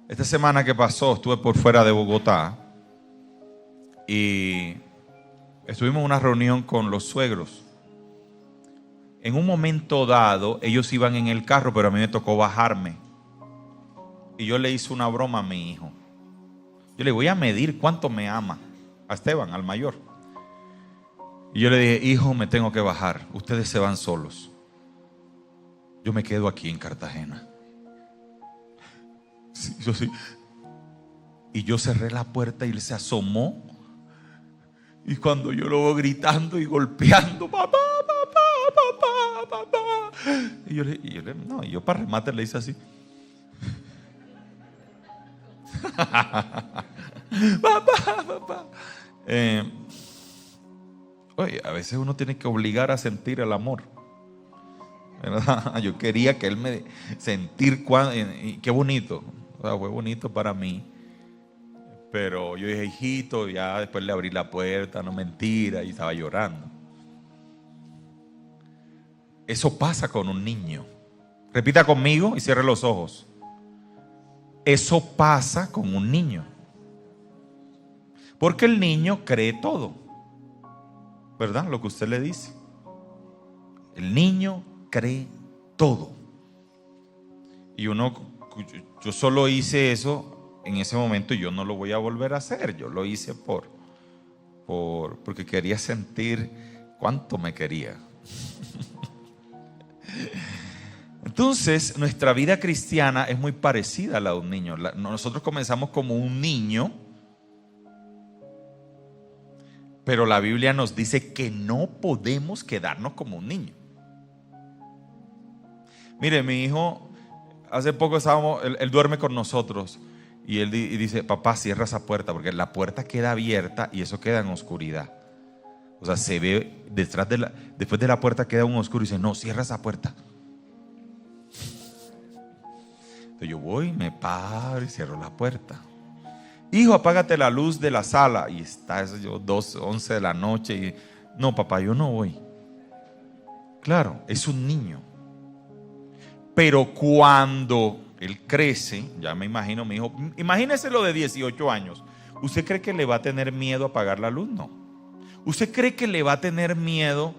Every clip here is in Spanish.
Esta semana que pasó estuve por fuera de Bogotá y estuvimos en una reunión con los suegros. En un momento dado, ellos iban en el carro, pero a mí me tocó bajarme. Y yo le hice una broma a mi hijo. Yo le voy a medir cuánto me ama a Esteban, al mayor. Y yo le dije, hijo, me tengo que bajar. Ustedes se van solos. Yo me quedo aquí en Cartagena. Sí, yo sí. Y yo cerré la puerta y él se asomó. Y cuando yo lo veo gritando y golpeando, papá, papá, papá, papá. Y yo para remate le hice así. Papá, papá. Oye, a veces uno tiene que obligar a sentir el amor, ¿verdad? Yo quería que él me sentir qué bonito. O sea, fue bonito para mí. Pero yo dije, hijito, ya después le abrí la puerta, no mentira, y estaba llorando. Eso pasa con un niño. Repita conmigo y cierre los ojos. Eso pasa con un niño. Porque el niño cree todo, ¿verdad? Lo que usted le dice. El niño cree todo. Y yo solo hice eso en ese momento y yo no lo voy a volver a hacer. Yo lo hice porque quería sentir cuánto me quería. Entonces, nuestra vida cristiana es muy parecida a la de un niño. Nosotros comenzamos como un niño, pero la Biblia nos dice que no podemos quedarnos como un niño. Mire, mi hijo, hace poco él duerme con nosotros y él dice, papá, cierra esa puerta, porque la puerta queda abierta y eso queda en oscuridad. O sea, se ve después de la puerta queda un oscuro y dice, no, cierra esa puerta. Entonces yo voy, me paro y cierro la puerta. Hijo, apágate la luz de la sala. Y está eso, yo 11 de la noche y, no, papá, yo no voy. Claro, es un niño. Pero cuando él crece, ya me imagino mi hijo, imagínese lo de 18 años. ¿Usted cree que le va a tener miedo a apagar la luz? No. ¿Usted cree que le va a tener miedo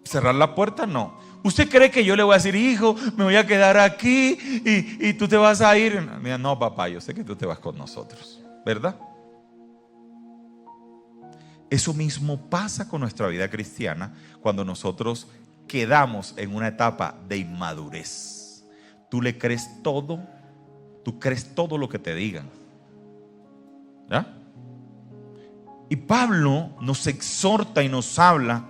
cerrar la puerta? No. ¿Usted cree que yo le voy a decir, hijo, me voy a quedar aquí y tú te vas a ir? No, papá, yo sé que tú te vas con nosotros, ¿verdad? Eso mismo pasa con nuestra vida cristiana cuando nosotros quedamos en una etapa de inmadurez. Tú le crees todo, tú crees todo lo que te digan, ¿ya? Y Pablo nos exhorta y nos habla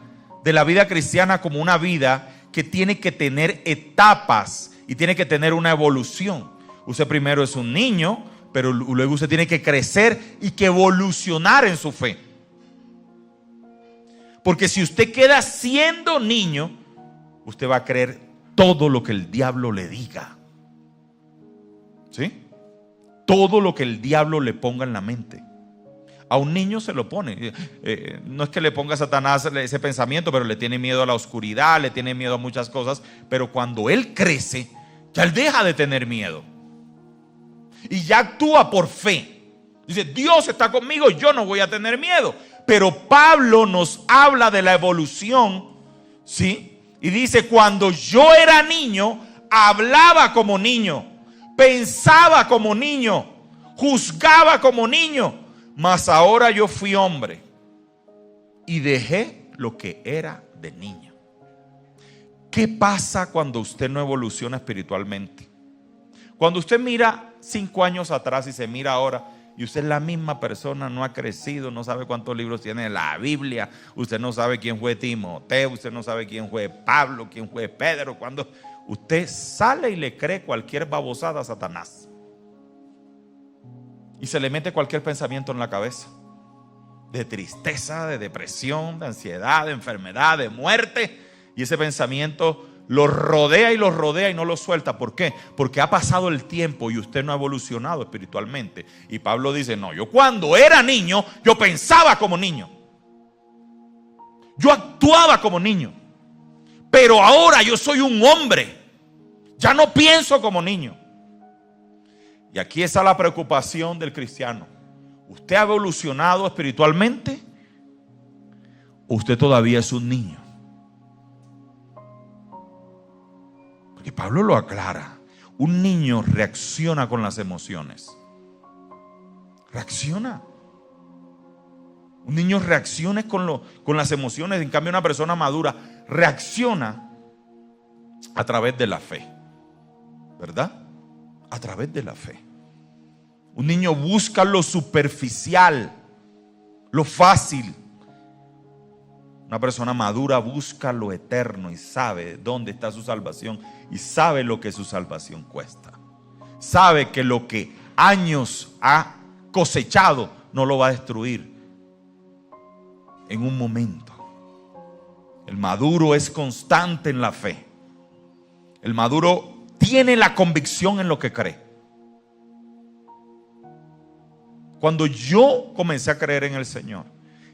de la vida cristiana como una vida que tiene que tener etapas y tiene que tener una evolución. Usted primero es un niño, pero luego usted tiene que crecer y que evolucionar en su fe. Porque si usted queda siendo niño, usted va a creer todo lo que el diablo le diga. ¿Sí? Todo lo que el diablo le ponga en la mente. A un niño se lo pone. No es que le ponga a Satanás ese pensamiento, pero le tiene miedo a la oscuridad, le tiene miedo a muchas cosas. Pero cuando él crece, ya él deja de tener miedo. Y ya actúa por fe. Dice, Dios está conmigo, yo no voy a tener miedo. Pero Pablo nos habla de la evolución, ¿sí? Y dice, cuando yo era niño, hablaba como niño, pensaba como niño, juzgaba como niño. Mas ahora yo fui hombre y dejé lo que era de niño. ¿Qué pasa cuando usted no evoluciona espiritualmente? Cuando usted mira 5 años atrás y se mira ahora y usted es la misma persona, no ha crecido, no sabe cuántos libros tiene la Biblia, usted no sabe quién fue Timoteo, usted no sabe quién fue Pablo, quién fue Pedro, cuando usted sale y le cree cualquier babosada a Satanás. Y se le mete cualquier pensamiento en la cabeza. De tristeza, de depresión, de ansiedad, de enfermedad, de muerte. Y ese pensamiento lo rodea y no lo suelta. ¿Por qué? Porque ha pasado el tiempo y usted no ha evolucionado espiritualmente. Y Pablo dice, no, yo cuando era niño, yo pensaba como niño. Yo actuaba como niño. Pero ahora yo soy un hombre. Ya no pienso como niño. Y aquí está la preocupación del cristiano. ¿Usted ha evolucionado espiritualmente o usted todavía es un niño? Porque Pablo lo aclara. Un niño reacciona con las emociones. Reacciona. Un niño reacciona con las emociones. En cambio, una persona madura reacciona a través de la fe. ¿Verdad? A través de la fe. Un niño busca lo superficial, lo fácil. Una persona madura busca lo eterno y sabe dónde está su salvación y sabe lo que su salvación cuesta. Sabe que lo que años ha cosechado no lo va a destruir en un momento. El maduro es constante en la fe. El maduro tiene la convicción en lo que cree. Cuando yo comencé a creer en el Señor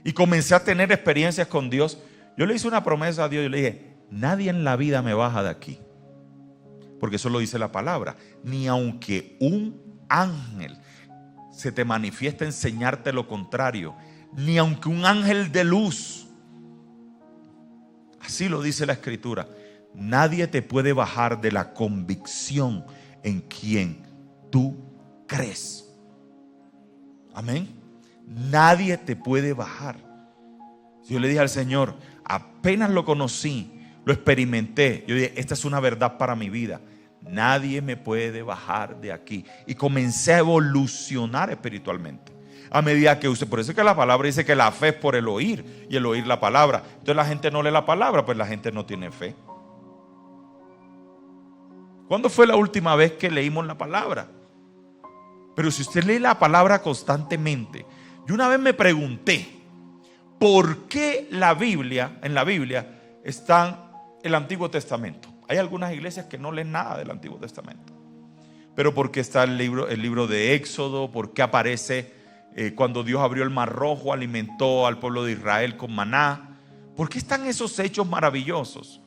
y comencé a tener experiencias con Dios, yo le hice una promesa a Dios. Yo le dije: nadie en la vida me baja de aquí, porque eso lo dice la palabra. Ni aunque un ángel se te manifieste a enseñarte lo contrario, ni aunque un ángel de luz, así lo dice la Escritura, nadie te puede bajar de la convicción en quien tú crees. Amén. Nadie te puede bajar. Yo le dije al Señor, apenas lo conocí, lo experimenté, yo dije: esta es una verdad para mi vida. Nadie me puede bajar de aquí. Y comencé a evolucionar espiritualmente. A medida que usted, por eso es que la palabra dice que la fe es por el oír y el oír la palabra. Entonces la gente no lee la palabra, pues la gente no tiene fe. ¿Cuándo fue la última vez que leímos la palabra? Pero si usted lee la palabra constantemente. Yo una vez me pregunté, ¿por qué en la Biblia está el Antiguo Testamento? Hay algunas iglesias que no leen nada del Antiguo Testamento. Pero ¿por qué está el libro de Éxodo? ¿Por qué aparece cuando Dios abrió el Mar Rojo, alimentó al pueblo de Israel con maná? ¿Por qué están esos hechos maravillosos?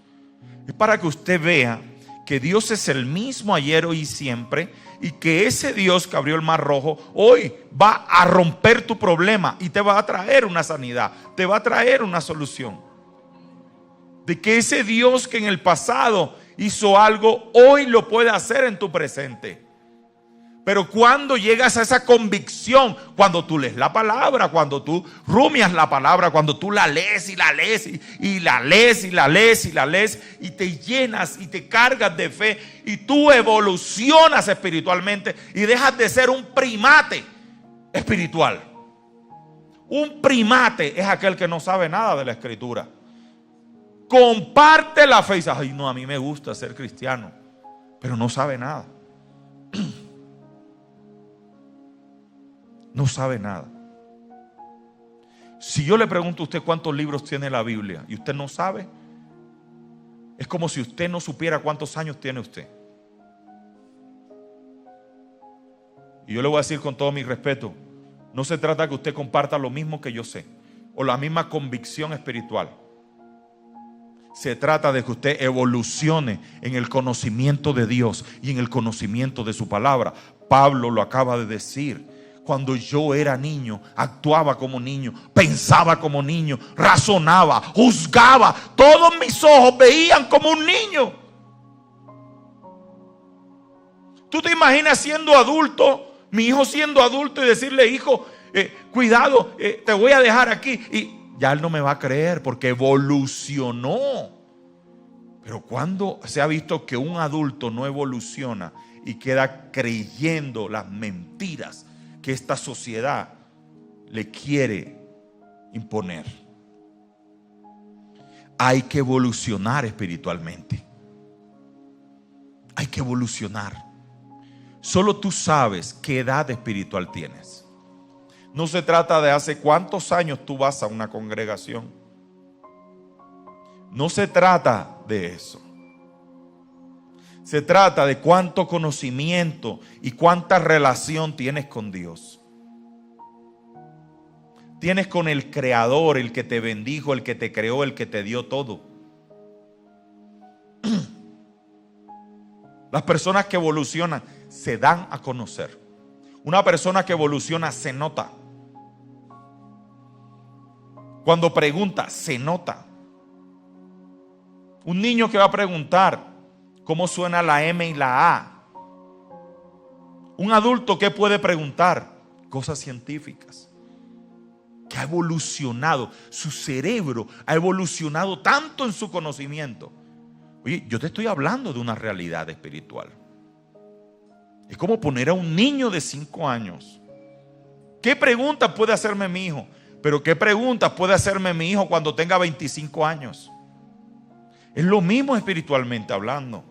Es para que usted vea que Dios es el mismo ayer, hoy y siempre, y que ese Dios que abrió el Mar Rojo hoy va a romper tu problema y te va a traer una sanidad, te va a traer una solución. De que ese Dios que en el pasado hizo algo, hoy lo puede hacer en tu presente. Pero cuando llegas a esa convicción, cuando tú lees la palabra, cuando tú rumias la palabra, cuando tú la lees y la lees y la lees y la lees y la lees y te llenas y te cargas de fe y tú evolucionas espiritualmente y dejas de ser un primate espiritual. Un primate es aquel que no sabe nada de la Escritura. Comparte la fe y dice: ay, no, a mí me gusta ser cristiano, pero no sabe nada. No sabe nada. Si yo le pregunto a usted cuántos libros tiene la Biblia y usted no sabe, es como si usted no supiera cuántos años tiene usted. Y yo le voy a decir con todo mi respeto, no se trata de que usted comparta lo mismo que yo sé o la misma convicción espiritual. Se trata de que usted evolucione en el conocimiento de Dios y en el conocimiento de su palabra. Pablo lo acaba de decir. Cuando yo era niño, actuaba como niño, pensaba como niño, razonaba, juzgaba. Todos mis ojos veían como un niño. ¿Tú te imaginas siendo adulto, mi hijo siendo adulto y decirle: hijo, cuidado, te voy a dejar aquí? Y ya él no me va a creer porque evolucionó. Pero cuando se ha visto que un adulto no evoluciona y queda creyendo las mentiras que esta sociedad le quiere imponer, hay que evolucionar espiritualmente. Hay que evolucionar. Solo tú sabes qué edad espiritual tienes. No se trata de hace cuántos años tú vas a una congregación. No se trata de eso. Se trata de cuánto conocimiento y cuánta relación tienes con Dios. Tienes con el Creador, el que te bendijo, el que te creó, el que te dio todo. Las personas que evolucionan se dan a conocer. Una persona que evoluciona se nota. Cuando pregunta, se nota. Un niño que va a preguntar cómo suena la M y la A. Un adulto que puede preguntar cosas científicas. Que ha evolucionado. Su cerebro ha evolucionado tanto en su conocimiento. Oye, yo te estoy hablando de una realidad espiritual. Es como poner a un niño de 5 años. ¿Qué preguntas puede hacerme mi hijo? Pero ¿qué preguntas puede hacerme mi hijo cuando tenga 25 años? Es lo mismo espiritualmente hablando.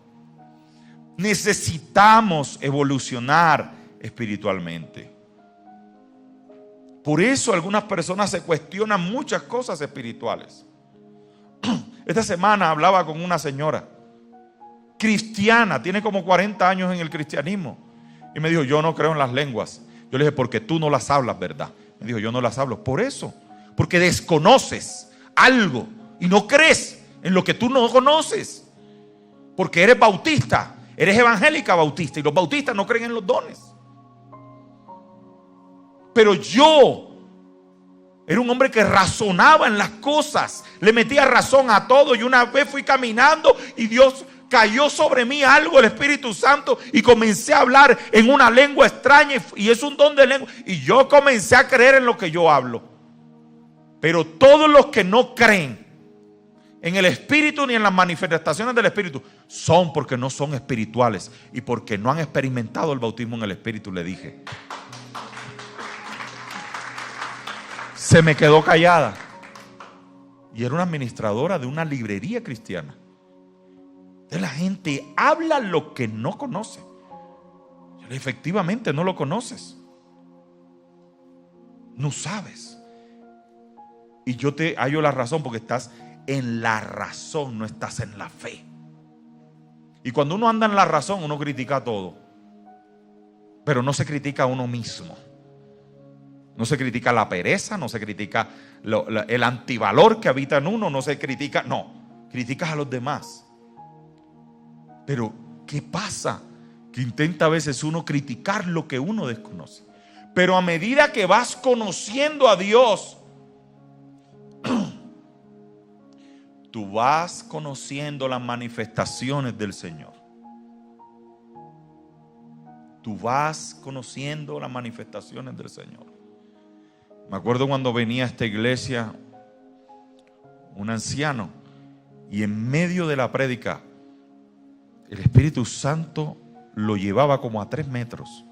Necesitamos evolucionar espiritualmente. Por eso algunas personas se cuestionan muchas cosas espirituales. Esta semana hablaba con una señora cristiana, tiene como 40 años en el cristianismo, y me dijo: yo no creo en las lenguas. Yo le dije: porque tú no las hablas, ¿verdad? Me dijo: yo no las hablo. Por eso, porque desconoces algo y no crees en lo que tú no conoces, porque eres bautista, eres evangélica bautista, y los bautistas no creen en los dones. Pero yo era un hombre que razonaba en las cosas, le metía razón a todo, y una vez fui caminando y Dios cayó sobre mí algo, el Espíritu Santo, y comencé a hablar en una lengua extraña, y es un don de lengua, y yo comencé a creer en lo que yo hablo. Pero todos los que no creen en el Espíritu ni en las manifestaciones del Espíritu son porque no son espirituales y porque no han experimentado el bautismo en el Espíritu, le dije. Se me quedó callada. Y era una administradora de una librería cristiana. De la gente habla lo que no conoce. Efectivamente no lo conoces. No sabes. Y yo te hallo la razón porque estás en la razón, no estás en la fe. Y cuando uno anda en la razón, uno critica todo. Pero no se critica a uno mismo. No se critica la pereza, no se critica el antivalor que habita en uno, no se critica, no, criticas a los demás. Pero ¿qué pasa? Que intenta a veces uno criticar lo que uno desconoce. Pero a medida que vas conociendo a Dios, tú vas conociendo las manifestaciones del Señor. Tú vas conociendo las manifestaciones del Señor. Me acuerdo cuando venía a esta iglesia un anciano, y en medio de la prédica el Espíritu Santo lo llevaba como a 3 metros.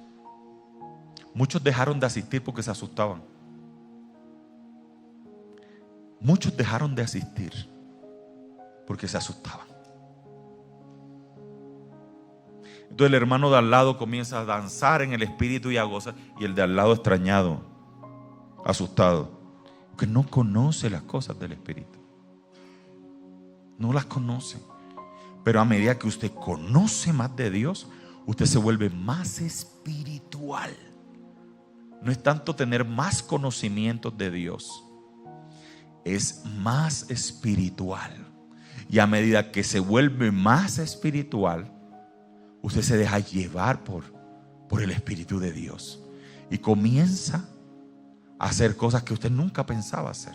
Muchos dejaron de asistir porque se asustaban. Muchos dejaron de asistir porque se asustaban. Entonces el hermano de al lado comienza a danzar en el Espíritu y a gozar, y el de al lado extrañado, asustado, porque no conoce las cosas del Espíritu. No las conoce. Pero a medida que usted conoce más de Dios, usted se vuelve más espiritual. No es tanto tener más conocimientos de Dios, es más espiritual. Y a medida que se vuelve más espiritual, usted se deja llevar por el Espíritu de Dios y comienza a hacer cosas que usted nunca pensaba hacer.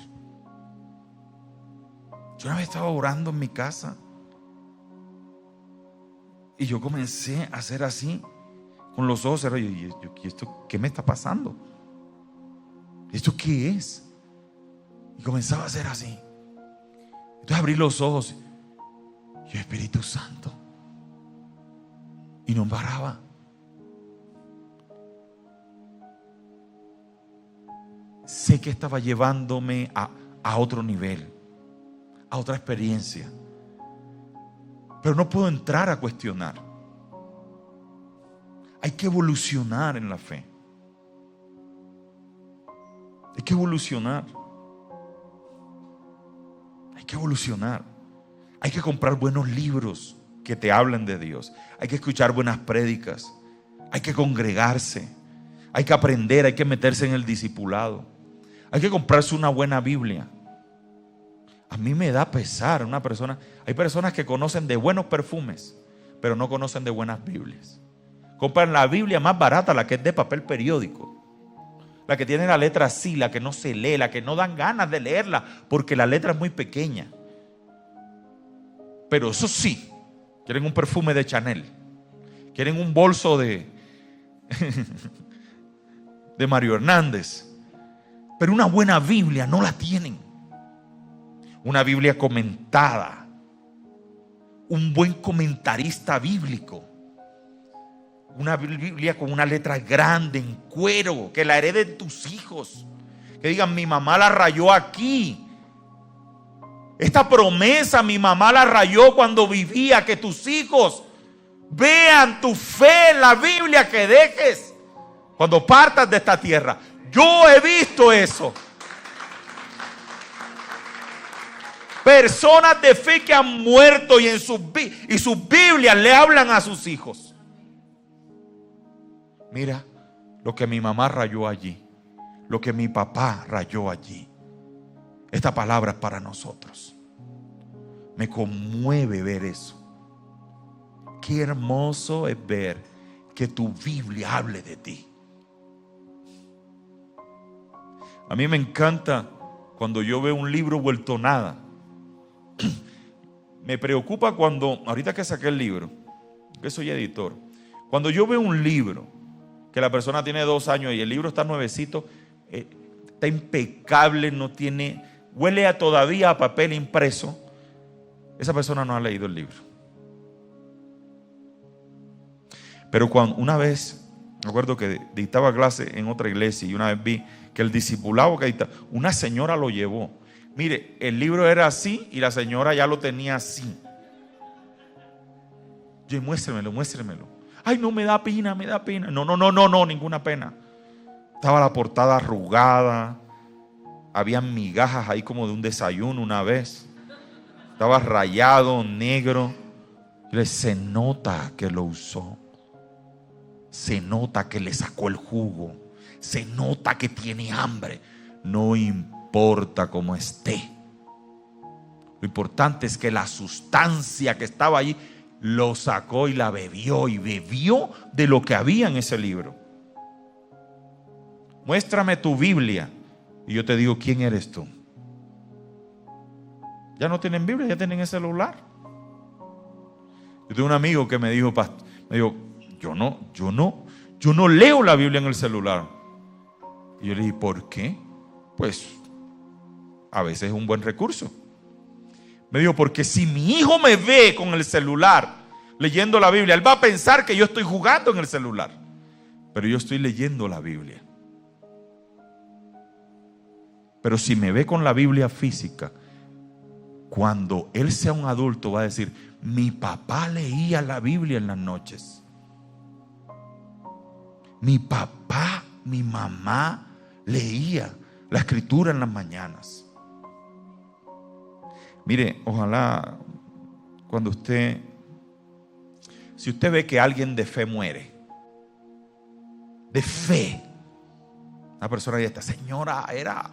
Yo una vez estaba orando en mi casa y yo comencé a hacer así con los ojos cerrados. ¿Y esto qué me está pasando? ¿Esto qué es? Y comenzaba a hacer así. Entonces abrí los ojos y Espíritu Santo, y no paraba. Sé que estaba llevándome a otro nivel, a otra experiencia, pero no puedo entrar a cuestionar. Hay que evolucionar en la fe. Hay que evolucionar. Hay que evolucionar. Hay que comprar buenos libros que te hablen de Dios. Hay que escuchar buenas prédicas. Hay que congregarse. Hay que aprender. Hay que meterse en el discipulado. Hay que comprarse una buena Biblia. A mí me da pesar una persona. Hay personas que conocen de buenos perfumes, pero no conocen de buenas Biblias. Compran la Biblia más barata, la que es de papel periódico. La que tiene la letra así, la que no se lee, la que no dan ganas de leerla porque la letra es muy pequeña. Pero eso sí, quieren un perfume de Chanel, quieren un bolso de Mario Hernández, pero una buena Biblia no la tienen. Una Biblia comentada, un buen comentarista bíblico, una Biblia con una letra grande en cuero, que la hereden tus hijos, que digan: mi mamá la rayó aquí. Esta promesa mi mamá la rayó cuando vivía. Que tus hijos vean tu fe en la Biblia que dejes cuando partas de esta tierra. Yo he visto eso. Personas de fe que han muerto y sus Biblias le hablan a sus hijos. Mira lo que mi mamá rayó allí, lo que mi papá rayó allí. Esta palabra es para nosotros. Me conmueve ver eso. Qué hermoso es ver que tu Biblia hable de ti. A mí me encanta cuando yo veo un libro vuelto nada. Me preocupa cuando, ahorita que saqué el libro, que soy editor, cuando yo veo un libro que la persona tiene 2 años y el libro está nuevecito, está impecable, no tiene, huele a todavía a papel impreso, esa persona no ha leído el libro. Pero cuando una vez, me acuerdo que dictaba clase en otra iglesia y una vez vi que el discipulado que dictaba, una señora lo llevó. Mire, el libro era así y la señora ya lo tenía así. Yo, muéstremelo. Ay, no, me da pena. No, ninguna pena. Estaba la portada arrugada. Habían migajas ahí como de un desayuno una vez. Estaba rayado, negro. Se nota que lo usó. Se nota que le sacó el jugo. Se nota que tiene hambre. No importa cómo esté. Lo importante es que la sustancia que estaba allí lo sacó y la bebió, y bebió de lo que había en ese libro. Muéstrame tu Biblia y yo te digo quién eres tú. Ya no tienen Biblia, ya tienen el celular. Yo tengo un amigo que me dijo, yo no leo la Biblia en el celular. Y yo le dije, ¿por qué? Pues a veces es un buen recurso. Me dijo, porque si mi hijo me ve con el celular leyendo la Biblia, él va a pensar que yo estoy jugando en el celular, pero yo estoy leyendo la Biblia. Pero si me ve con la Biblia física, cuando él sea un adulto va a decir, mi papá leía la Biblia en las noches. Mi papá, mi mamá leía la Escritura en las mañanas. Mire, ojalá cuando si usted ve que alguien de fe muere, de fe, una persona y esta señora era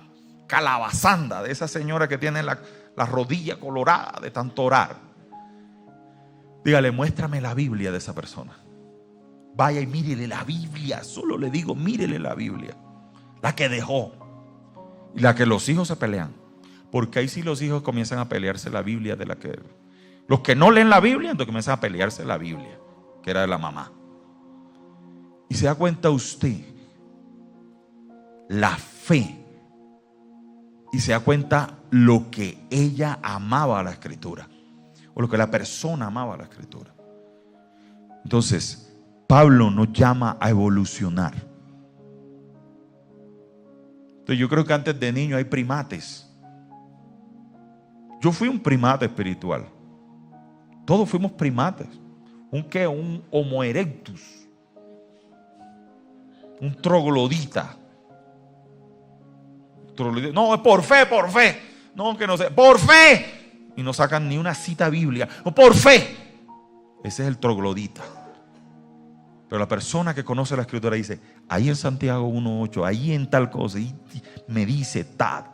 calabazanda, de esa señora que tiene la rodilla colorada de tanto orar, dígale, muéstrame la Biblia de esa persona. Vaya y mírele la Biblia, solo le digo, mírele la Biblia, la que dejó y la que los hijos se pelean. Porque ahí sí los hijos comienzan a pelearse la Biblia de la que... Los que no leen la Biblia, entonces comienzan a pelearse la Biblia, que era de la mamá. Y se da cuenta usted, la fe, y se da cuenta lo que ella amaba a la Escritura, o lo que la persona amaba a la Escritura. Entonces, Pablo nos llama a evolucionar. Entonces, yo creo que antes de niño hay primates. Yo fui un primate espiritual. Todos fuimos primates. ¿Un qué? Un Homo erectus. Un troglodita. No, es por fe. No, que no sé. Por fe. Y no sacan ni una cita bíblica. No, por fe. Ese es el troglodita. Pero la persona que conoce la Escritura dice, ahí en Santiago 1:8, ahí en tal cosa, y me dice ta.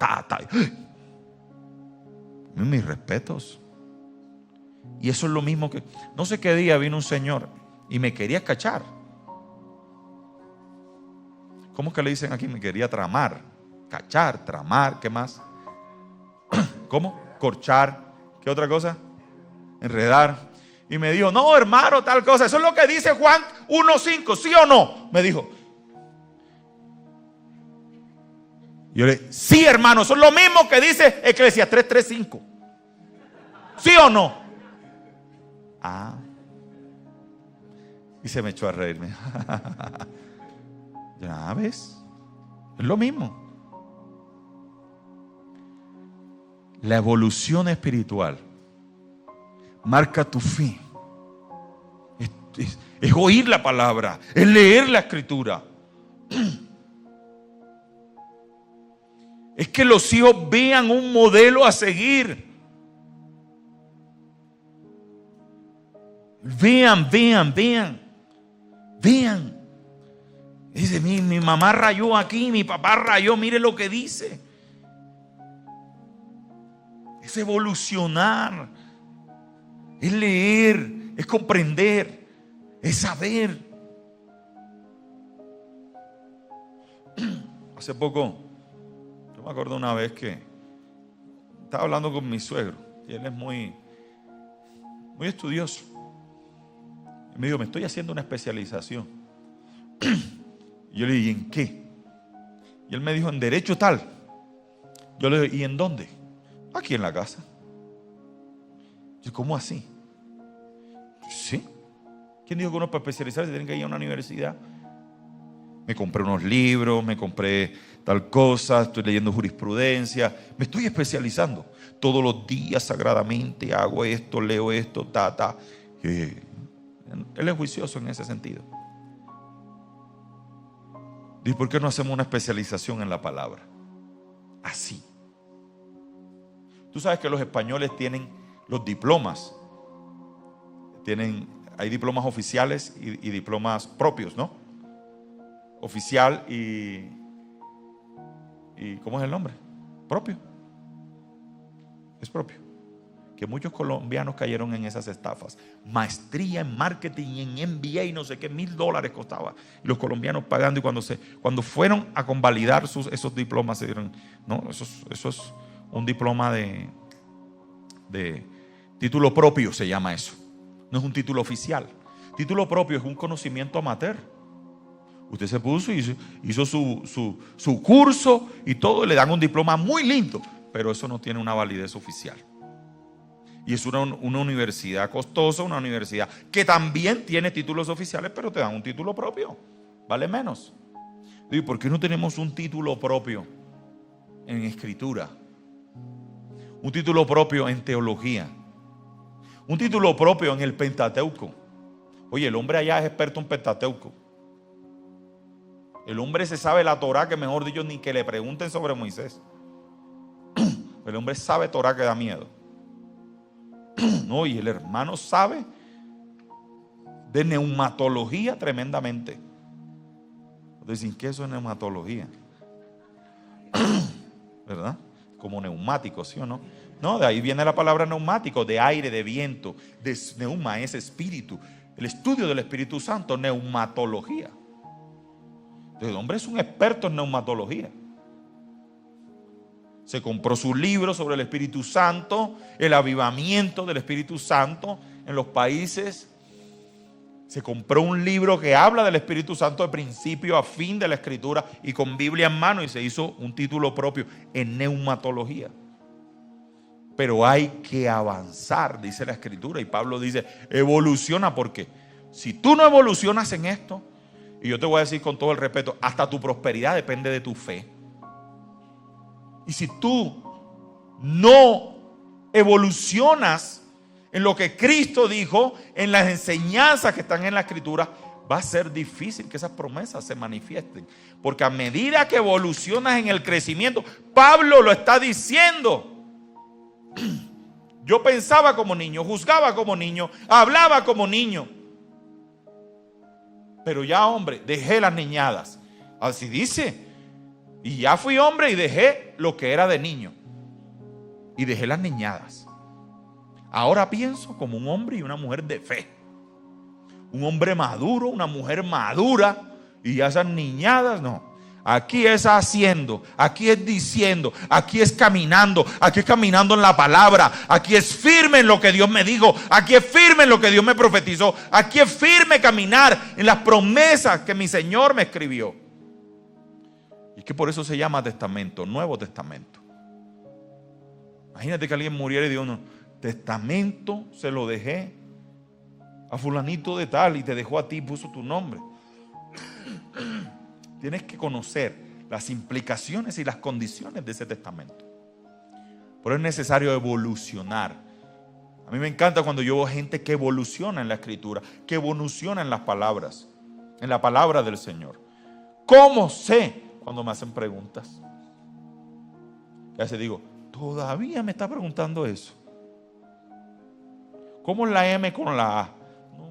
Mis respetos. Y eso es lo mismo que, no sé qué día vino un señor y me quería cachar. ¿Cómo que le dicen aquí? Me quería tramar, cachar, tramar, ¿qué más? ¿Cómo? Corchar, ¿qué otra cosa? Enredar. Y me dijo, no, hermano, tal cosa, eso es lo que dice Juan 1:5, ¿sí o no? Me dijo. Yo le dije, sí, hermano, eso es lo mismo que dice Eclesiastés 3:5. ¿Sí o no? Ah. Y se me echó a reírme. Ya ves, es lo mismo. La evolución espiritual marca tu fin. Es oír la palabra, es leer la escritura. Es que los hijos vean un modelo a seguir. Vean. Dice, mi mamá rayó aquí, mi papá rayó, mire lo que dice. Es evolucionar, es leer, es comprender, es saber. Hace poco, yo me acuerdo una vez que estaba hablando con mi suegro, y él es muy estudioso. Y me dijo, me estoy haciendo una especialización. Y yo le dije, ¿en qué? Y él me dijo, en derecho tal. Yo le dije, ¿y en dónde? Aquí en la casa. Yo, ¿cómo así? Sí. ¿Quién dijo que uno para especializarse tiene que ir a una universidad? Me compré unos libros, me compré tal cosa, estoy leyendo jurisprudencia, me estoy especializando. Todos los días sagradamente hago esto, leo esto, Él es juicioso en ese sentido. Dice, ¿por qué no hacemos una especialización en la palabra? Así. Tú sabes que los españoles tienen los diplomas. Hay diplomas oficiales y diplomas propios, ¿no? Oficial y ¿cómo es el nombre? Propio. Es propio. Que muchos colombianos cayeron en esas estafas. Maestría en marketing, en MBA y no sé qué, $1,000 costaba. Y los colombianos pagando, y cuando fueron a convalidar esos diplomas se dieron, no, eso es un diploma de título propio, se llama eso. No es un título oficial. Título propio es un conocimiento amateur. Usted se puso y hizo su curso y todo, y le dan un diploma muy lindo, pero eso no tiene una validez oficial. Y es una universidad costosa, una universidad que también tiene títulos oficiales, pero te dan un título propio. Vale menos. ¿Y por qué no tenemos un título propio en escritura? Un título propio en teología. Un título propio en el Pentateuco. Oye, el hombre allá es experto en Pentateuco. El hombre se sabe la Torá, que mejor dicho ni que le pregunten sobre Moisés. El hombre sabe Torá que da miedo. No, y el hermano sabe de neumatología tremendamente. Dicen, ¿qué eso es neumatología? ¿Verdad? Como neumático, ¿sí o no? No, de ahí viene la palabra neumático, de aire, de viento. De neuma es espíritu. El estudio del Espíritu Santo, neumatología. Entonces, el hombre es un experto en neumatología. Se compró su libro sobre el Espíritu Santo, el avivamiento del Espíritu Santo en los países. Se compró un libro que habla del Espíritu Santo de principio a fin de la Escritura, y con Biblia en mano, y se hizo un título propio en neumatología. Pero hay que avanzar, dice la Escritura, y Pablo dice, evoluciona, porque si tú no evolucionas en esto, y yo te voy a decir con todo el respeto, hasta tu prosperidad depende de tu fe. Y si tú no evolucionas en lo que Cristo dijo, en las enseñanzas que están en la Escritura, va a ser difícil que esas promesas se manifiesten. Porque a medida que evolucionas en el crecimiento, Pablo lo está diciendo. Yo pensaba como niño, juzgaba como niño, hablaba como niño. Pero ya, hombre, dejé las niñadas. Así dice. Y ya fui hombre y dejé lo que era de niño. Y dejé las niñadas. Ahora pienso como un hombre y una mujer de fe. Un hombre maduro, una mujer madura. Y ya esas niñadas, no. Aquí es haciendo, aquí es diciendo, aquí es caminando en la palabra, aquí es firme en lo que Dios me dijo, aquí es firme en lo que Dios me profetizó, aquí es firme caminar en las promesas que mi Señor me escribió. Y es que por eso se llama testamento, Nuevo Testamento. Imagínate que alguien muriera y diga, no, testamento se lo dejé a fulanito de tal y te dejó a ti, puso tu nombre. Tienes que conocer las implicaciones y las condiciones de ese testamento. Por eso es necesario evolucionar. A mí me encanta cuando yo veo gente que evoluciona en la Escritura, que evoluciona en las palabras, en la palabra del Señor. ¿Cómo sé? Cuando me hacen preguntas. Y a veces digo, todavía me está preguntando eso. ¿Cómo es la M con la A? No.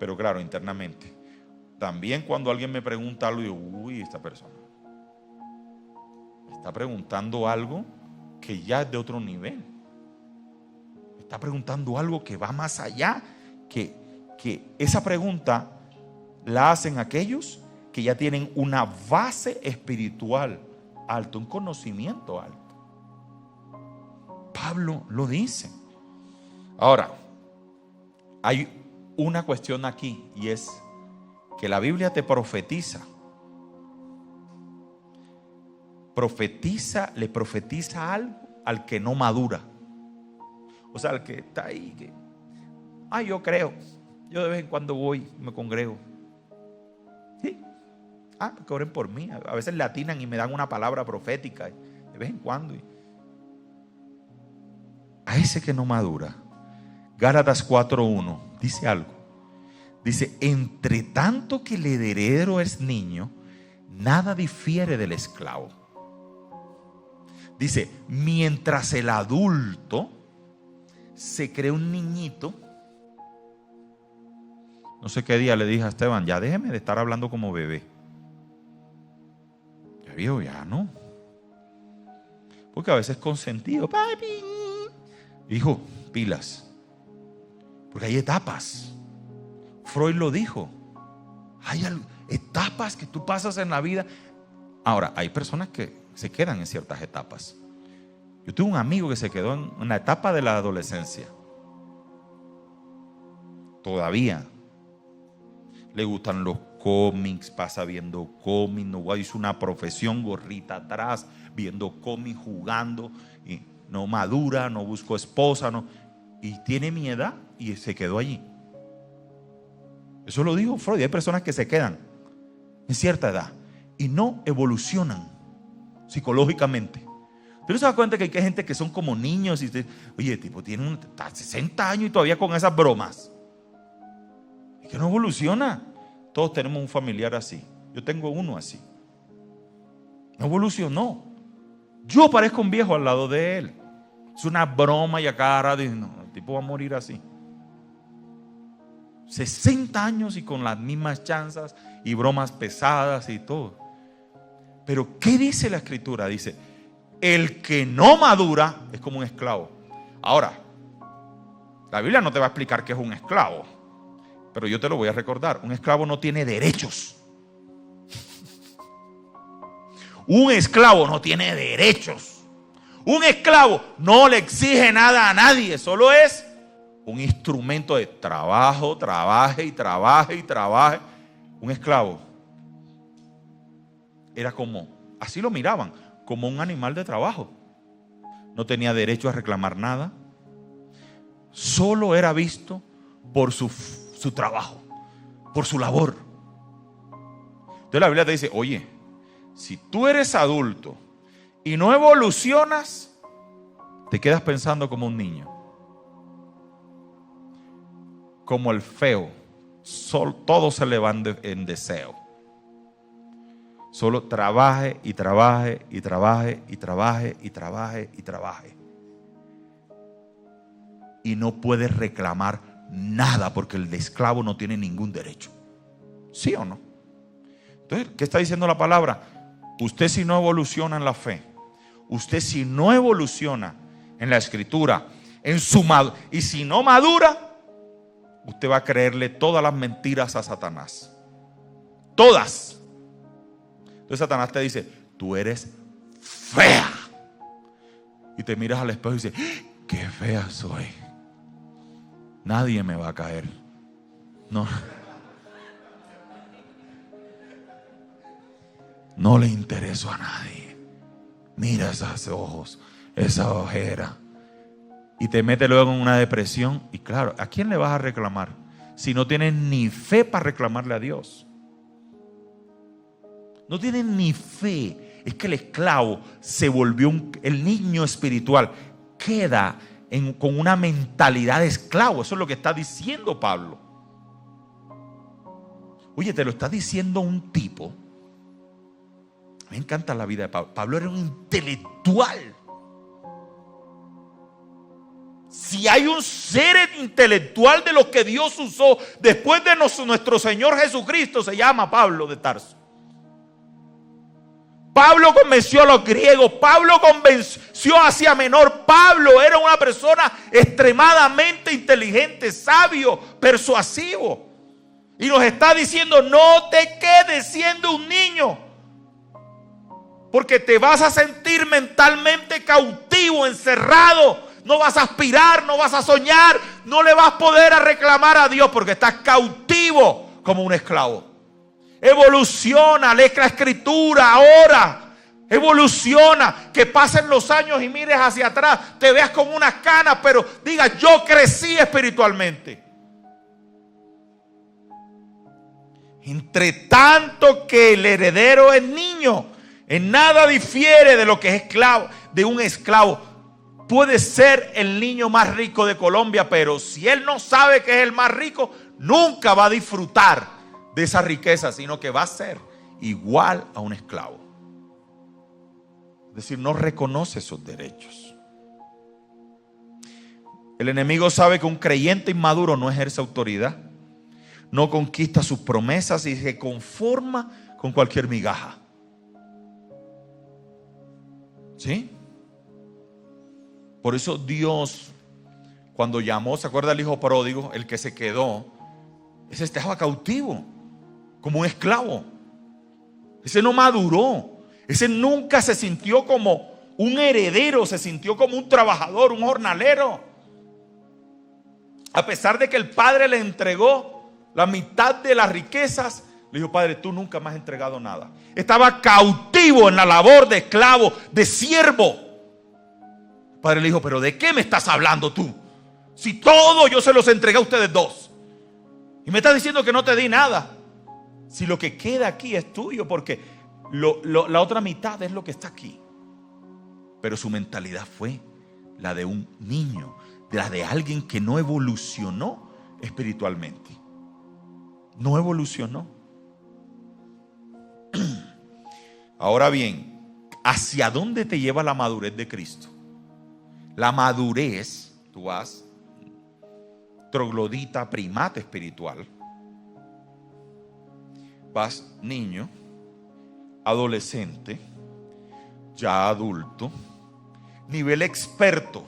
Pero claro, internamente. También cuando alguien me pregunta algo, digo, uy, esta persona me está preguntando algo que ya es de otro nivel. Me está preguntando algo que va más allá, que esa pregunta la hacen aquellos que ya tienen una base espiritual alta, un conocimiento alto. Pablo lo dice. Ahora, hay una cuestión aquí y es que la Biblia te profetiza. Le profetiza algo al que no madura. O sea, al que está ahí, yo creo. Yo de vez en cuando voy, me congrego. Sí. Que oren por mí. A veces le atinan y me dan una palabra profética. De vez en cuando. A ese que no madura. Gálatas 4:1 dice algo. Dice, entre tanto que el heredero es niño, nada difiere del esclavo. Dice, mientras el adulto se cree un niñito. No sé qué día le dije a Esteban, ya déjeme de estar hablando como bebé. Ya vio, ya no. Porque a veces consentido, papi. Hijo, pilas. Porque hay etapas. Freud lo dijo. Hay etapas que tú pasas en la vida. Ahora, hay personas que se quedan en ciertas etapas. Yo tuve un amigo que se quedó en la etapa de la adolescencia. Todavía. Le gustan los cómics, pasa viendo cómics, no hizo una profesión, gorrita atrás, viendo cómics, jugando, y no madura, no buscó esposa, no, y tiene mi edad y se quedó allí. Eso lo dijo Freud. Hay personas que se quedan en cierta edad y no evolucionan psicológicamente. ¿Tú no se das cuenta que hay gente que son como niños? Y oye, tipo, tiene 60 años y todavía con esas bromas. Es que no evoluciona. Todos tenemos un familiar así. Yo tengo uno así. No evolucionó. Yo parezco un viejo al lado de él. Es una broma y a cada rato dice, no, el tipo va a morir así. 60 años y con las mismas chanzas y bromas pesadas y todo. Pero ¿qué dice la Escritura? Dice, el que no madura es como un esclavo. Ahora, la Biblia no te va a explicar qué es un esclavo, pero yo te lo voy a recordar. Un esclavo no tiene derechos. Un esclavo no tiene derechos. Un esclavo no le exige nada a nadie, solo es un instrumento de trabajo, trabaje y trabaje y trabaje. Un esclavo era como, así lo miraban, como un animal de trabajo. No tenía derecho a reclamar nada. Solo era visto por su trabajo, por su labor. Entonces la Biblia te dice, oye, si tú eres adulto y no evolucionas, te quedas pensando como un niño. Como el feo, todo se le va en deseo. Solo trabaje y trabaje y trabaje y trabaje y trabaje y trabaje. Y no puede reclamar nada porque el esclavo no tiene ningún derecho. ¿Sí o no? Entonces, ¿qué está diciendo la palabra? Usted si no evoluciona en la fe, usted si no evoluciona en la Escritura, Y si no madura, usted va a creerle todas las mentiras a Satanás. Todas. Entonces Satanás te dice, tú eres fea. Y te miras al espejo y dices, qué fea soy. Nadie me va a caer. No le intereso a nadie. Mira esos ojos, esa ojera. Y te mete luego en una depresión. Y claro, ¿a quién le vas a reclamar? Si no tienes ni fe para reclamarle a Dios. No tienes ni fe. Es que el esclavo se volvió el niño espiritual. Queda con una mentalidad de esclavo. Eso es lo que está diciendo Pablo. Oye, te lo está diciendo un tipo. Me encanta la vida de Pablo. Pablo era un intelectual. Si hay un ser intelectual de los que Dios usó después de nuestro Señor Jesucristo, se llama Pablo de Tarso. Pablo convenció a los griegos. Pablo convenció a Asia Menor. Pablo era una persona extremadamente inteligente, sabio, persuasivo. Y nos está diciendo, no te quedes siendo un niño. Porque te vas a sentir mentalmente cautivo, encerrado. No vas a aspirar, no vas a soñar. No le vas a poder reclamar a Dios porque estás cautivo como un esclavo. Evoluciona, lee la escritura ahora. Evoluciona, que pasen los años y mires hacia atrás, te veas con unas canas, pero digas, yo crecí espiritualmente. Entre tanto que el heredero es niño, en nada difiere de lo que es esclavo, de un esclavo. Puede ser el niño más rico de Colombia, pero si él no sabe que es el más rico, nunca va a disfrutar de esa riqueza, sino que va a ser igual a un esclavo. Es decir, no reconoce esos derechos. El enemigo sabe que un creyente inmaduro no ejerce autoridad, no conquista sus promesas y se conforma con cualquier migaja. ¿Sí? Por eso Dios, cuando llamó, ¿se acuerda del hijo pródigo? El que se quedó, ese estaba cautivo, como un esclavo. Ese no maduró. Ese nunca se sintió como un heredero, se sintió como un trabajador, un jornalero. A pesar de que el padre le entregó la mitad de las riquezas, le dijo, padre, tú nunca me has entregado nada. Estaba cautivo en la labor de esclavo, de siervo. El padre le dijo, pero ¿de qué me estás hablando tú? Si todo yo se los entregué a ustedes dos. Y me estás diciendo que no te di nada. Si lo que queda aquí es tuyo, porque la otra mitad es lo que está aquí. Pero su mentalidad fue la de un niño, la de alguien que no evolucionó espiritualmente. No evolucionó. Ahora bien, ¿hacia dónde te lleva la madurez de Cristo? La madurez, tú vas troglodita, primate espiritual, vas niño, adolescente, ya adulto, nivel experto.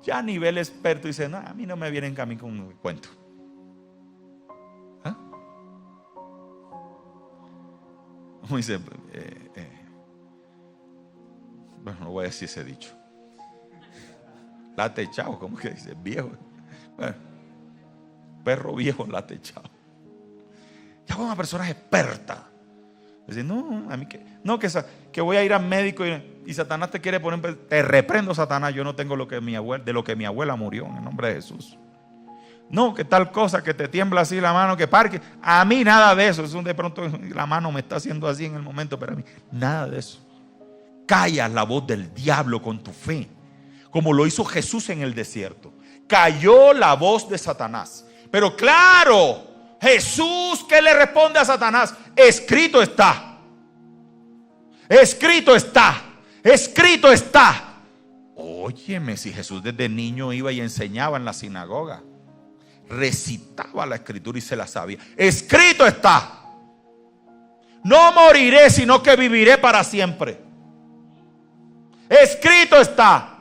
Ya a nivel experto dice, no, a mí no me vienen a mí con un cuento. ¿Ah? Como dice, bueno, no voy a decir ese dicho. Late echado, como que dice, viejo. Bueno, perro viejo late echado. Ya con una persona experta. Dice, no, a mí que voy a ir al médico y Satanás te quiere poner. Te reprendo, Satanás. Yo no tengo de lo que mi abuela murió, en el nombre de Jesús. No, que tal cosa, que te tiembla así la mano, que parque. A mí nada de eso. Es un de pronto la mano me está haciendo así en el momento, pero a mí nada de eso. Callas la voz del diablo con tu fe, como lo hizo Jesús en el desierto. Cayó la voz de Satanás. Pero claro, Jesús, ¿qué le responde a Satanás? Escrito está. Escrito está. Escrito está. Óyeme, si Jesús desde niño iba y enseñaba en la sinagoga, recitaba la escritura y se la sabía. Escrito está. No moriré, sino que viviré para siempre. Escrito está.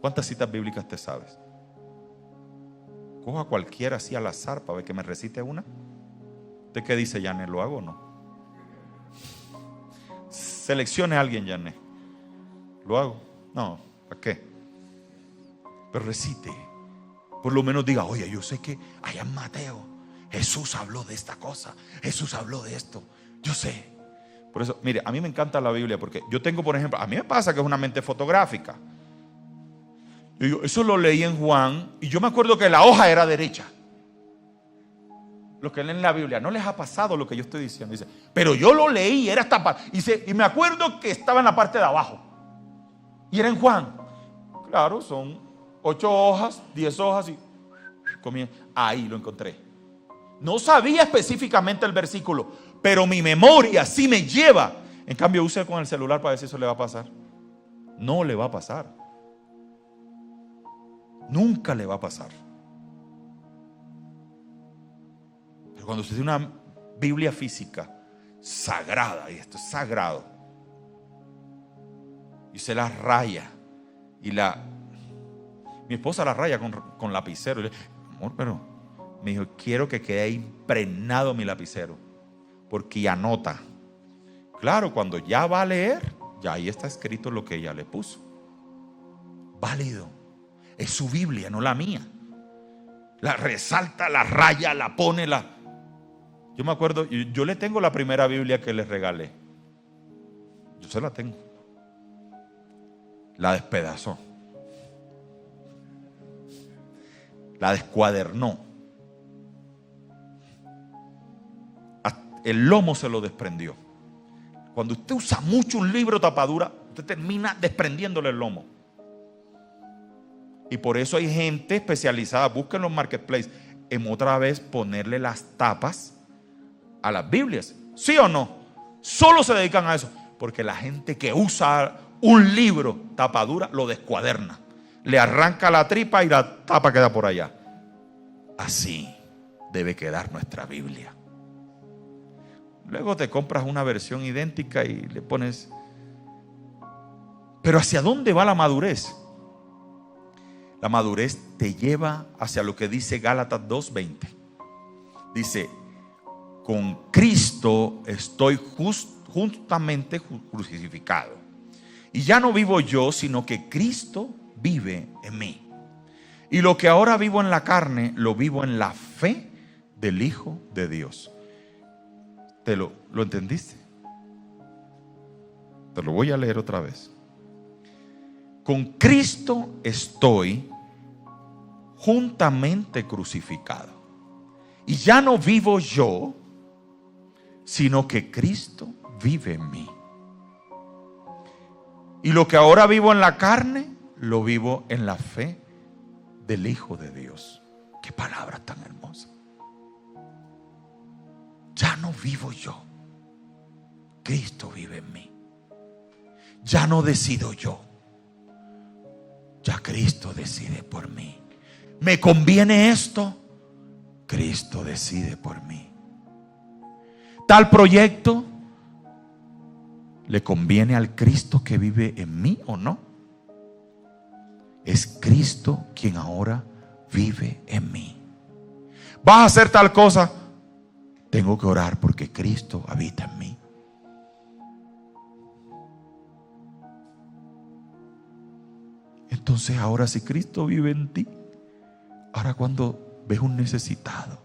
¿Cuántas citas bíblicas te sabes? Coja cualquiera así al azar para ver que me recite una. ¿Usted qué dice, Janet? ¿Lo hago o no? Seleccione a alguien, Janet. ¿Lo hago? No, ¿para qué? Pero recite. Por lo menos diga, oye, yo sé que allá en Mateo Jesús habló de esta cosa, Jesús habló de esto. Yo sé. Por eso, mire, a mí me encanta la Biblia porque yo tengo, por ejemplo, a mí me pasa que es una mente fotográfica. Yo digo, eso lo leí en Juan y yo me acuerdo que la hoja era derecha. Los que leen la Biblia, no les ha pasado lo que yo estoy diciendo. Dice, pero yo lo leí y era esta parte. Y me acuerdo que estaba en la parte de abajo. Y era en Juan. Claro, son 8 hojas, 10 hojas y ahí lo encontré. No sabía específicamente el versículo, pero mi memoria sí me lleva. En cambio, use con el celular para ver si eso le va a pasar. No le va a pasar. Nunca le va a pasar. Pero cuando usted tiene una Biblia física sagrada, y esto es sagrado, y se la raya, mi esposa la raya con lapicero. Y le, amor, pero me dijo, quiero que quede impregnado mi lapicero, porque anota. Claro, cuando ya va a leer, ya ahí está escrito lo que ella le puso. Válido. Es su Biblia, no la mía. La resalta, la raya, la pone, Yo me acuerdo, yo le tengo la primera Biblia que les regalé. Yo se la tengo. La despedazó. La descuadernó. El lomo se lo desprendió. Cuando usted usa mucho un libro tapadura, usted termina desprendiéndole el lomo. Y por eso hay gente especializada, busquen los marketplaces, en otra vez ponerle las tapas a las Biblias. ¿Sí o no? Solo se dedican a eso. Porque la gente que usa un libro tapadura lo descuaderna. Le arranca la tripa y la tapa queda por allá. Así debe quedar nuestra Biblia. Luego te compras una versión idéntica y le pones. Pero ¿hacia dónde va la madurez? La madurez te lleva hacia lo que dice Gálatas 2:20. Dice, con Cristo estoy justamente crucificado. Y ya no vivo yo, sino que Cristo vive en mí. Y lo que ahora vivo en la carne, lo vivo en la fe del Hijo de Dios. ¿Lo entendiste? Te lo voy a leer otra vez. Con Cristo estoy juntamente crucificado. Y ya no vivo yo, sino que Cristo vive en mí. Y lo que ahora vivo en la carne, lo vivo en la fe del Hijo de Dios. Qué palabra tan hermosa. Ya no vivo yo, Cristo vive en mí. Ya no decido yo, ya Cristo decide por mí. ¿Me conviene esto? Cristo decide por mí. Tal proyecto le conviene al Cristo que vive en mí o no. Es Cristo quien ahora vive en mí. ¿Vas a hacer tal cosa? Tengo que orar porque Cristo habita en mí. Entonces ahora si Cristo vive en ti, ahora cuando ves un necesitado,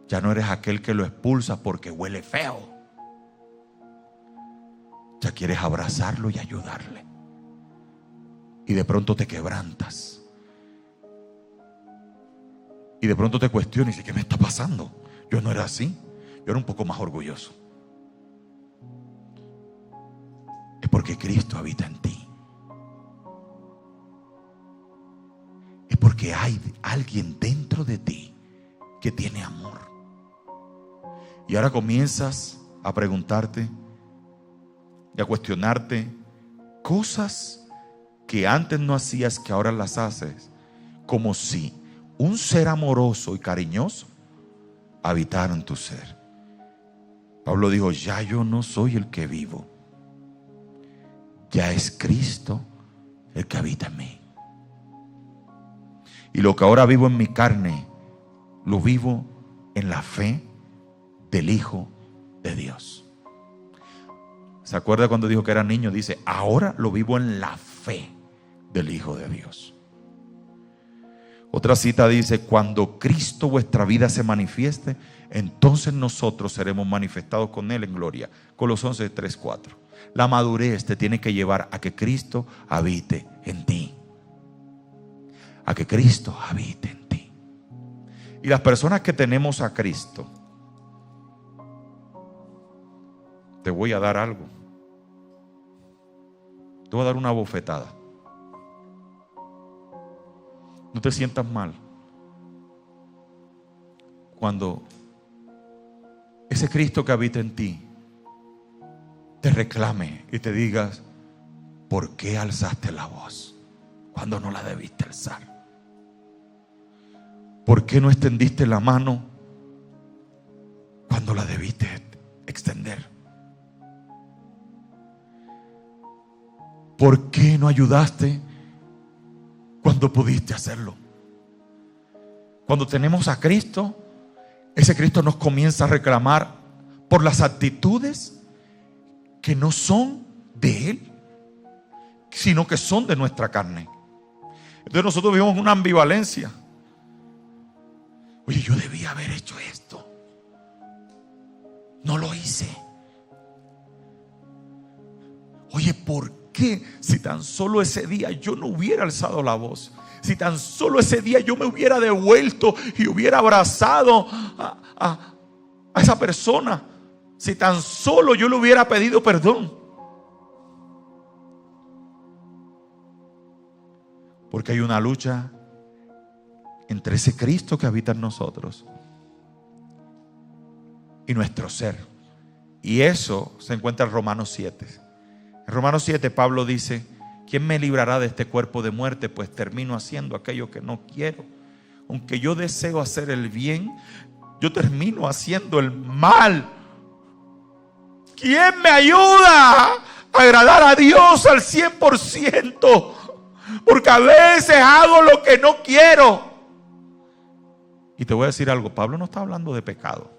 ya no eres aquel que lo expulsa porque huele feo. Ya quieres abrazarlo y ayudarle. Y de pronto te quebrantas. Y de pronto te cuestionas y dices, ¿qué me está pasando? Yo no era así. Yo era un poco más orgulloso. Es porque Cristo habita en ti. Es porque hay alguien dentro de ti que tiene amor. Y ahora comienzas a preguntarte y a cuestionarte cosas que antes no hacías, que ahora las haces, como si un ser amoroso y cariñoso habitara en tu ser. Pablo dijo, ya yo no soy el que vivo, ya es Cristo el que habita en mí. Y lo que ahora vivo en mi carne, lo vivo en la fe del Hijo de Dios. ¿Se acuerda cuando dijo que era niño? Dice, ahora lo vivo en la fe del Hijo de Dios. Otra cita dice, cuando Cristo vuestra vida se manifieste, entonces nosotros seremos manifestados con Él en gloria. Colosenses 3:4. La madurez te tiene que llevar a que Cristo habite en ti. A que Cristo habite en ti. Y las personas que tenemos a Cristo, te voy a dar algo. Te voy a dar una bofetada. No te sientas mal cuando ese Cristo que habita en ti te reclame y te digas, ¿por qué alzaste la voz cuando no la debiste alzar? ¿Por qué no extendiste la mano cuando la debiste extender? ¿Por qué no ayudaste cuando pudiste hacerlo? Cuando tenemos a Cristo, ese Cristo nos comienza a reclamar por las actitudes que no son de Él, sino que son de nuestra carne. Entonces nosotros vivimos una ambivalencia. Oye, yo debía haber hecho esto, no lo hice. Oye, ¿por qué si tan solo ese día yo no hubiera alzado la voz? Si tan solo ese día yo me hubiera devuelto y hubiera abrazado a esa persona. Si tan solo yo le hubiera pedido perdón. Porque hay una lucha entre ese Cristo que habita en nosotros y nuestro ser. Y eso se encuentra en Romanos 7. En Romanos 7 Pablo dice, ¿quién me librará de este cuerpo de muerte? Pues termino haciendo aquello que no quiero. Aunque yo deseo hacer el bien, yo termino haciendo el mal. ¿Quién me ayuda a agradar a Dios al 100%? Porque a veces hago lo que no quiero. Y te voy a decir algo, Pablo no está hablando de pecado.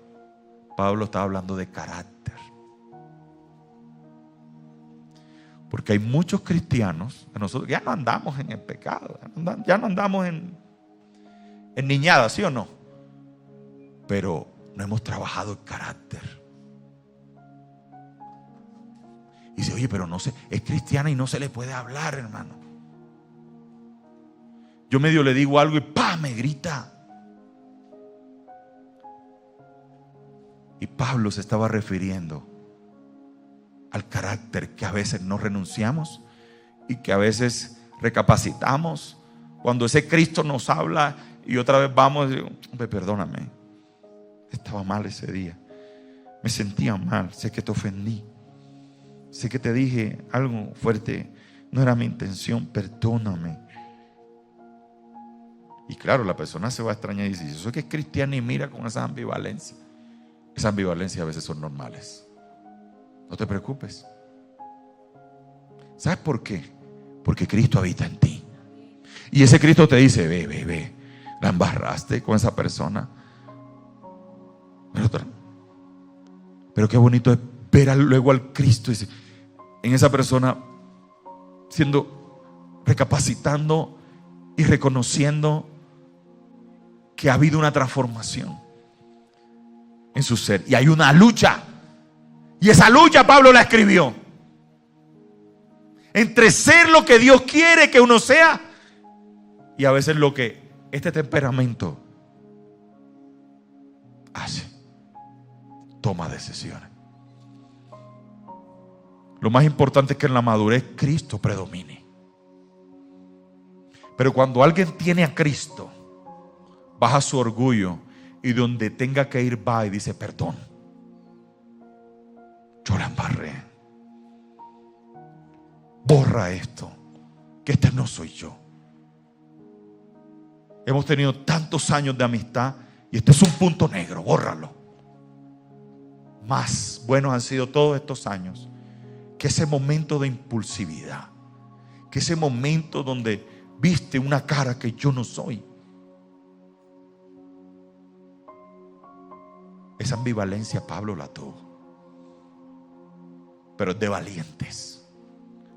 Pablo está hablando de carácter. Porque hay muchos cristianos que nosotros ya no andamos en el pecado, ya no andamos en niñada, ¿sí o no? Pero no hemos trabajado el carácter. Y dice, oye, pero no sé, es cristiana y no se le puede hablar, hermano. Yo medio le digo algo y ¡pah! Me grita. Y Pablo se estaba refiriendo al carácter que a veces no renunciamos y que a veces recapacitamos. Cuando ese Cristo nos habla y otra vez vamos y digo, hombre, perdóname, estaba mal ese día, me sentía mal, sé que te ofendí, sé que te dije algo fuerte, no era mi intención, perdóname. Y claro, la persona se va a extrañar y dice, eso es que es cristiano y mira con esa ambivalencia. Esas ambivalencias a veces son normales. No te preocupes. ¿Sabes por qué? Porque Cristo habita en ti. Y ese Cristo te dice, ve, la embarraste con esa persona. Pero qué bonito es ver luego al Cristo en esa persona recapacitando y reconociendo que ha habido una transformación en su ser. Y hay una lucha. Y esa lucha Pablo la escribió. Entre ser lo que Dios quiere que uno sea y a veces lo que este temperamento hace. Toma decisiones. Lo más importante es que en la madurez Cristo predomine. Pero cuando alguien tiene a Cristo, baja su orgullo y donde tenga que ir va y dice, perdón, yo la embarré, borra esto, que este no soy yo. Hemos tenido tantos años de amistad y este es un punto negro, bórralo. Más buenos han sido todos estos años que ese momento de impulsividad, que ese momento donde viste una cara que yo no soy, esa ambivalencia Pablo la tuvo, pero es de valientes,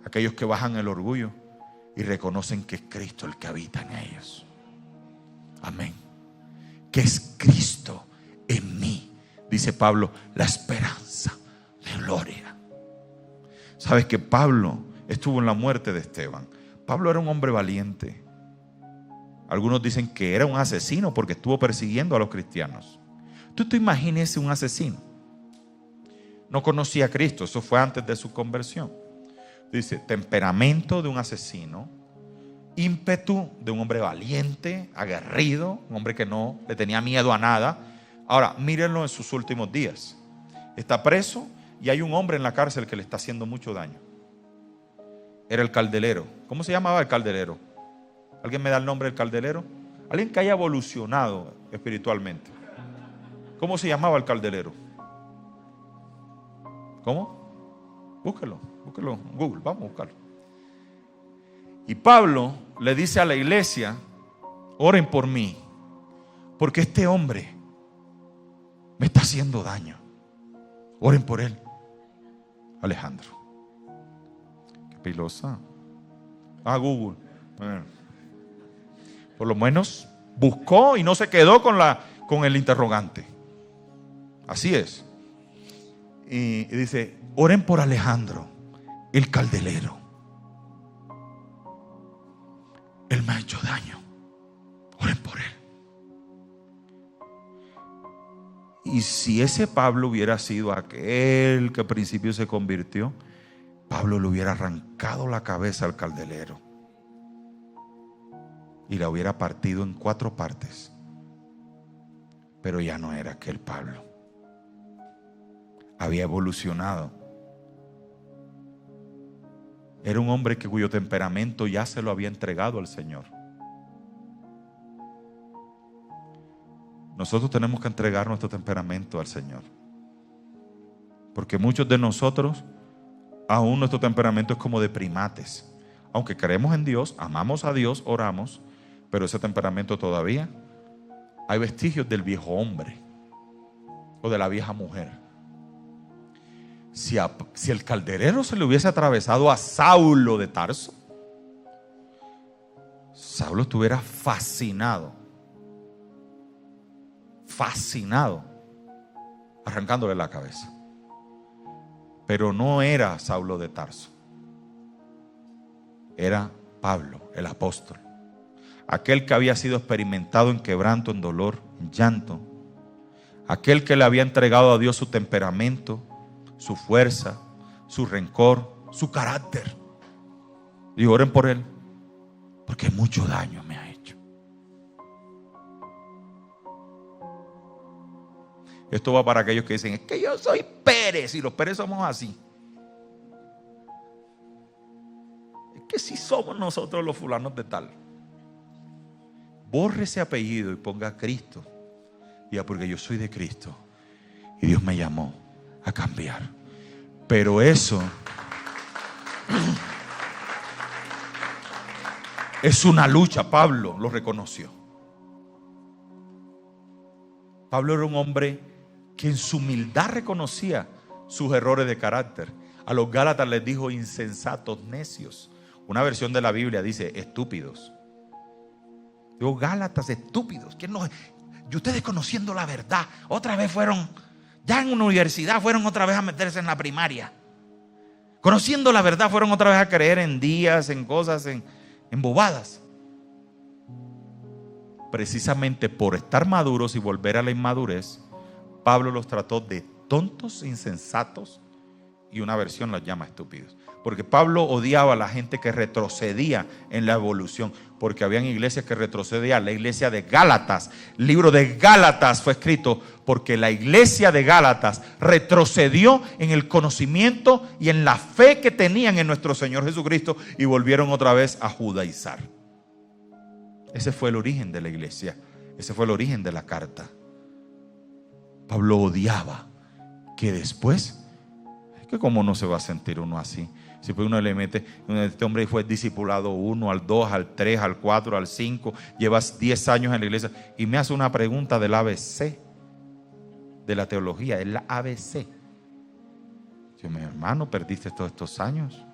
aquellos que bajan el orgullo y reconocen que es Cristo el que habita en ellos. Amén. Que es Cristo en mí, dice Pablo, la esperanza de gloria. Sabes que Pablo estuvo en la muerte de Esteban. Pablo era un hombre valiente. Algunos dicen que era un asesino porque estuvo persiguiendo a los cristianos. Tú te imaginas un asesino. No conocía a Cristo, eso fue antes de su conversión. Dice, temperamento de un asesino, ímpetu de un hombre valiente, aguerrido, un hombre que no le tenía miedo a nada. Ahora, mírenlo en sus últimos días. Está preso y hay un hombre en la cárcel que le está haciendo mucho daño. Era el caldelero. ¿Cómo se llamaba el caldelero? ¿Alguien me da el nombre del caldelero? Alguien que haya evolucionado espiritualmente. ¿Cómo se llamaba el caldelero? ¿Cómo? Búsquelo en Google, vamos a buscarlo. Y Pablo le dice a la iglesia, oren por mí, porque este hombre me está haciendo daño. Oren por él. Alejandro. Qué pilosa. Google. Por lo menos buscó y no se quedó con el interrogante. Así es. Y dice, oren por Alejandro, el caldelero. Él me ha hecho daño. Oren por él. Y si ese Pablo hubiera sido aquel que al principio se convirtió, Pablo le hubiera arrancado la cabeza al caldelero y la hubiera partido en 4 partes. Pero ya no era aquel Pablo. Había evolucionado. Era un hombre cuyo temperamento ya se lo había entregado al Señor. Nosotros tenemos que entregar nuestro temperamento al Señor. Porque muchos de nosotros, aún nuestro temperamento es como de primates. Aunque creemos en Dios, amamos a Dios, oramos, pero ese temperamento todavía hay vestigios del viejo hombre o de la vieja mujer. Si el calderero se le hubiese atravesado a Saulo de Tarso, Saulo estuviera fascinado, arrancándole la cabeza. Pero no era Saulo de Tarso, era Pablo, el apóstol, aquel que había sido experimentado en quebranto, en dolor, en llanto, aquel que le había entregado a Dios su temperamento, su fuerza, su rencor, su carácter. Y oren por él, porque mucho daño me ha hecho. Esto va para aquellos que dicen, es que yo soy Pérez y los Pérez somos así. Es que si somos nosotros los fulanos de tal. Borre ese apellido y ponga Cristo. Ya, porque yo soy de Cristo y Dios me llamó a cambiar. Pero eso es una lucha. Pablo lo reconoció. Pablo era un hombre que en su humildad reconocía sus errores de carácter. A los Gálatas les dijo insensatos, necios. Una versión de la Biblia dice estúpidos. Digo, Gálatas, estúpidos. ¿Quién no? Y ustedes conociendo la verdad, otra vez fueron, ya en una universidad fueron otra vez a meterse en la primaria. Conociendo la verdad fueron otra vez a creer en días, en cosas, en bobadas. Precisamente por estar maduros y volver a la inmadurez, Pablo los trató de tontos, insensatos, y una versión los llama estúpidos. Porque Pablo odiaba a la gente que retrocedía en la evolución, porque habían iglesias que retrocedían. La iglesia de Gálatas, el libro de Gálatas fue escrito porque la iglesia de Gálatas retrocedió en el conocimiento y en la fe que tenían en nuestro Señor Jesucristo y volvieron otra vez a judaizar. Ese fue el origen de la iglesia, ese fue el origen de la carta. Pablo odiaba que después Que cómo no se va a sentir uno así. Si pues uno le mete, este hombre fue discipulado 1, al 2, al 3, al 4, al 5, llevas 10 años en la iglesia y me hace una pregunta del ABC, de la teología, es la ABC. Yo, mi hermano, perdiste todos estos años.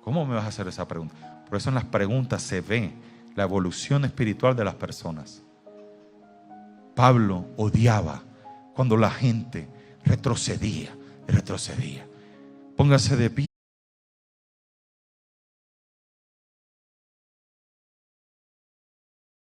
¿Cómo me vas a hacer esa pregunta? Por eso en las preguntas se ve la evolución espiritual de las personas. Pablo odiaba cuando la gente retrocedía. Póngase de pie.